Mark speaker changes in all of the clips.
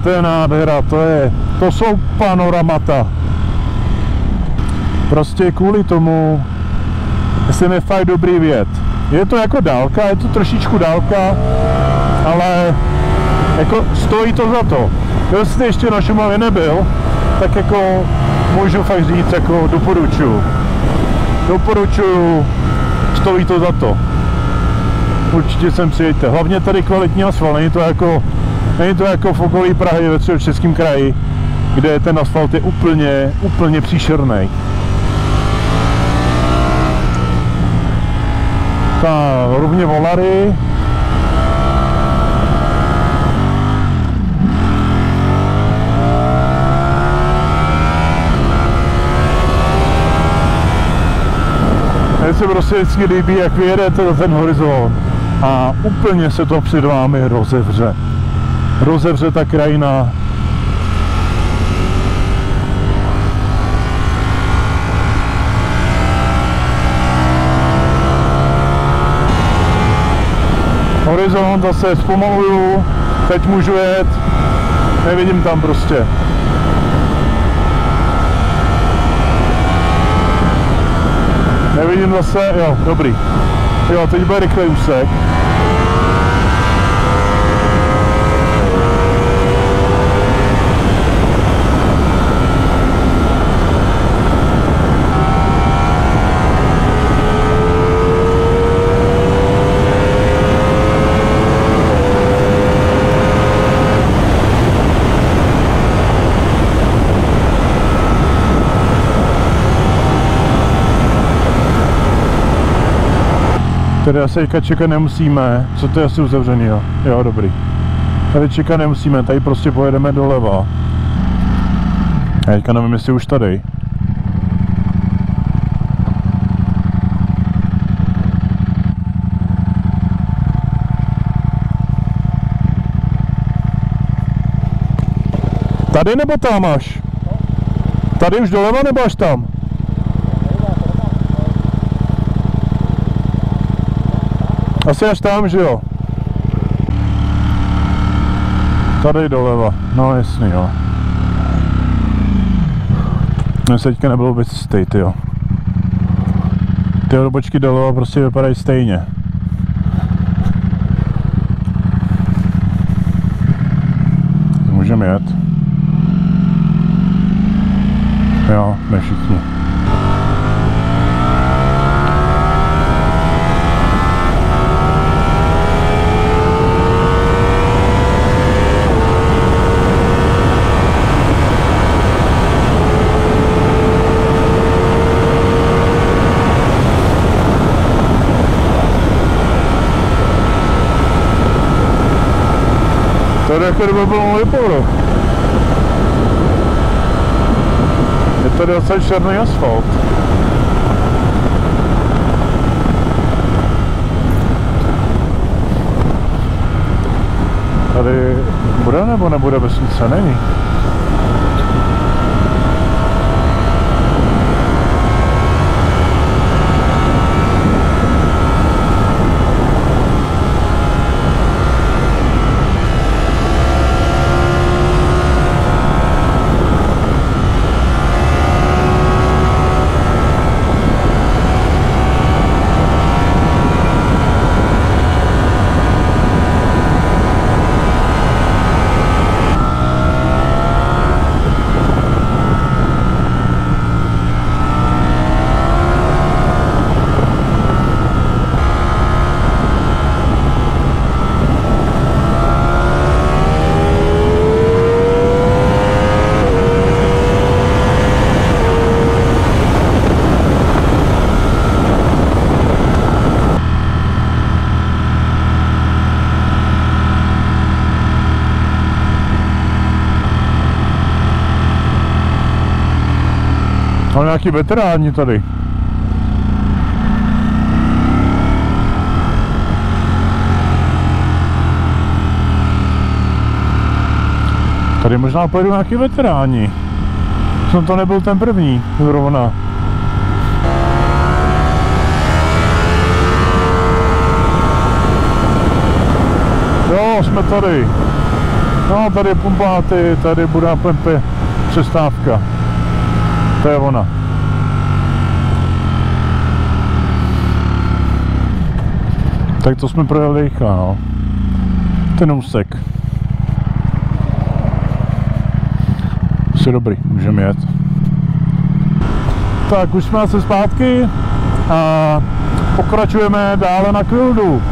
Speaker 1: To je nádhera, to jsou panoramata. Prostě kvůli tomu jsem je fakt dobrý věd. Je to jako dálka, je to trošičku dálka, ale jako stojí to za to. Kdo jste ještě na Šumavě nebyl, tak jako můžu fakt říct, jako doporučuju, stojí to za to. Určitě sem přijďte. Hlavně tady kvalitní asfalt, není to jako v okolí Prahy ve Středočeském kraji, kde ten asfalt je úplně příšerný. Ta rovně Volary. Mně se prostě vždycky líbí, jak vyjedete za ten horizont a úplně se to před vámi rozevře. Rozevře ta krajina. Horizont zase zpomaluju, teď můžu jet, nevidím tam prostě. Nevidím zase, jo, dobrý. Jo, teď bude rychlej úsek. Tady asi čekat nemusíme, co to je asi uzavřený, jo? Jo, dobrý. Tady čekat nemusíme, tady prostě pojedeme doleva. Já teďka nevím, jestli už tady. Tady nebo tam až? Tady už doleva nebo až tam? Asi až tam, že jo? Tady doleva, no jasný, jo. Mně se teďka nebylo vůbec jistý, tyjo. Ty odbočky doleva prostě vypadají stejně. Můžeme jet. Jo, my všichni. Tady jako kdyby byl nový povrch. Je tady docela černý asfalt. Tady bude nebo nebude vesnice? Není. Mám nějaký veteráni tady. Tady možná pojedu nějaký veteráni. Jsem to nebyl ten první zrovna. Jo, jsme tady. No, tady je pumpáty, tady bude na Pempě přestávka. To je ona. Tak to jsme projeli rychle, no. Ten úsek. Jsi dobrý, můžeme jet. Tak, už jsme se zpátky a pokračujeme dále na Quildu.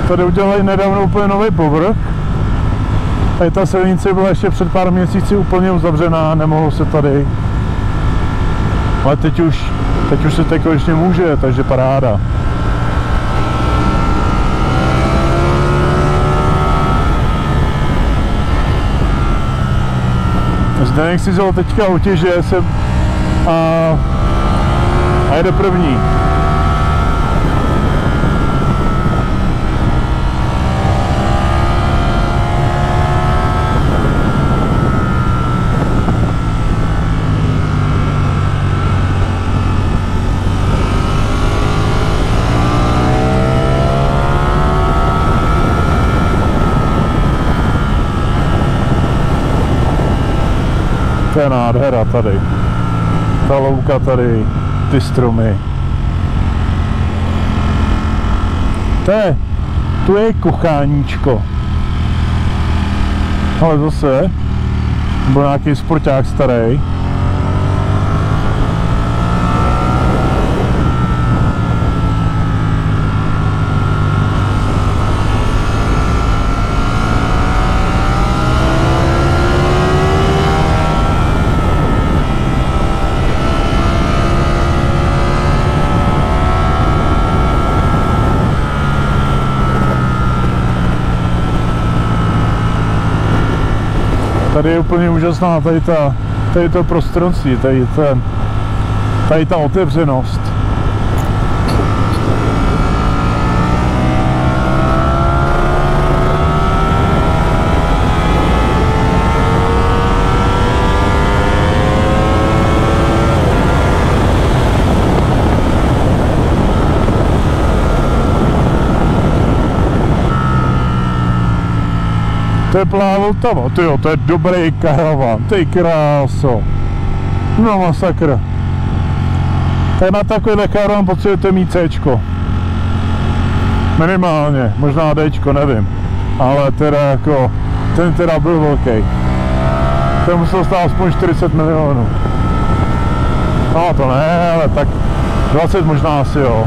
Speaker 1: Tady udělali nedávno úplně nový povrch. Tady ta silnice byla ještě před pár měsíci úplně uzavřená, nemohlo se tady. Ale teď už se to konečně může, takže paráda. Zdeněk si vzal teďka otěže a jede první. To je nádhera tady. Ta louka tady, ty stromy. Tu je kucháníčko. Ale zase byl nějaký sporták starý. Tady je úplně úžasná tady to prostranství, tady ta otevřenost. To je plná Vltava, tyjo, to je dobrý karavan, ty kráso. No masakr. Tak na takovýhle karavan potřebujete mít Cčko. Minimálně, možná Dčko, nevím. Ale teda jako, ten teda byl velký. Ten musel stát aspoň 40 milionů. No to ne, ale tak 20 možná asi jo.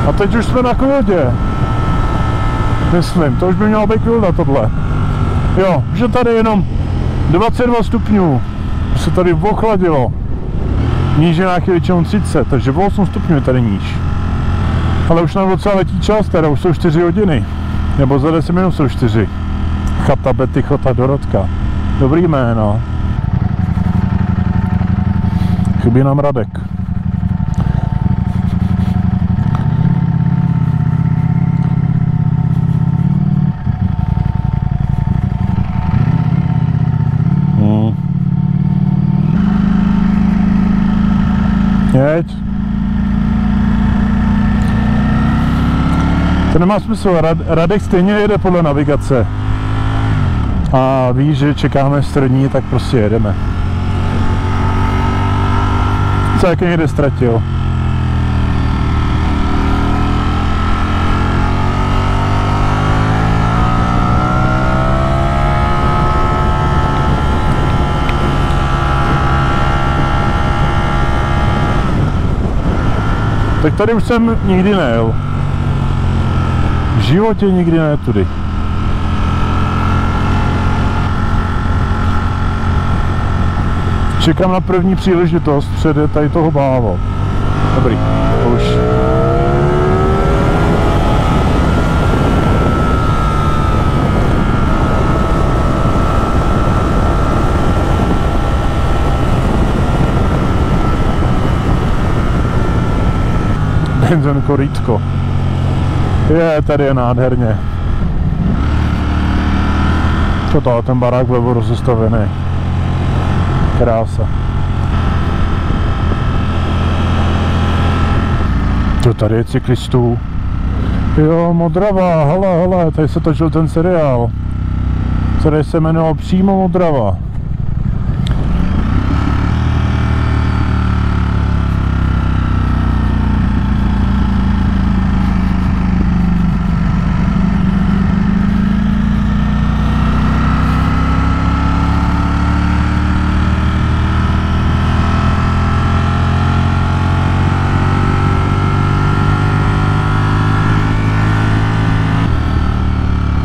Speaker 1: A teď už jsme na Quildě. Myslím, to už by mělo být Quilda tohle. Jo, že tady jenom 22 stupňů se tady ochladilo. Níž je nějaký většinou 30, takže o 8 stupňů je tady níž. Ale už nám docela letí čas, teda už jsou 4 hodiny. Nebo za 10 minut jsou 4. Chata Betty, Chota Dorotka. Dobrý jméno. Chybí nám Radek. Jeď. To nemá smysl, Radek stejně jede podle navigace. A ví, že čekáme střední, tak prostě jedeme. Co jak někde ztratil? Tak tady už jsem nikdy nejel. V životě nikdy ne tudy. Čekám na první příležitost před tady toho bávo. Dobrý, už. ten korítko. Tady je nádherně. Co to, ten barák vlevo rozestavený. Krása. To tady je cyklistů. Jo, Modrava, hele, tady se točil ten seriál, který se jmenoval přímo Modrava.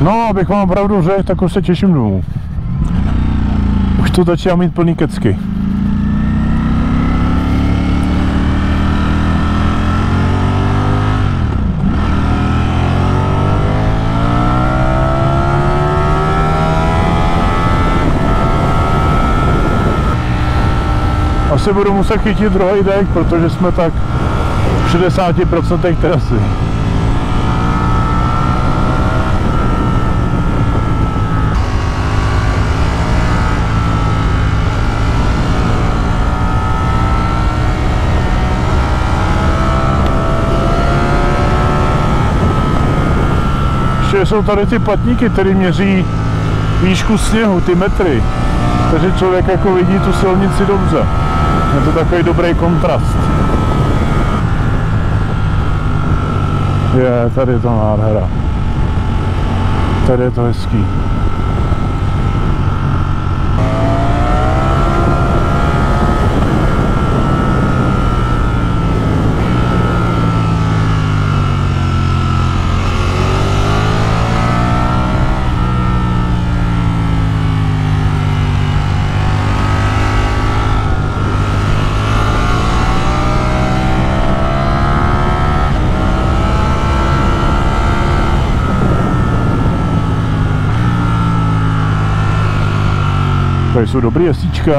Speaker 1: No, abych vám pravdu řekl, tak už se těším domů. Už to začíná mít plný kecky. Asi budu muset chytit druhý dek, protože jsme tak v 60% trasy. Ještě jsou tady ty platníky, které měří výšku sněhu, ty metry. Takže člověk jako vidí tu silnici dobře. Je to takový dobrý kontrast. Tady je to nádhera. Tady je to hezký. Tady jsou dobrý jesíčka.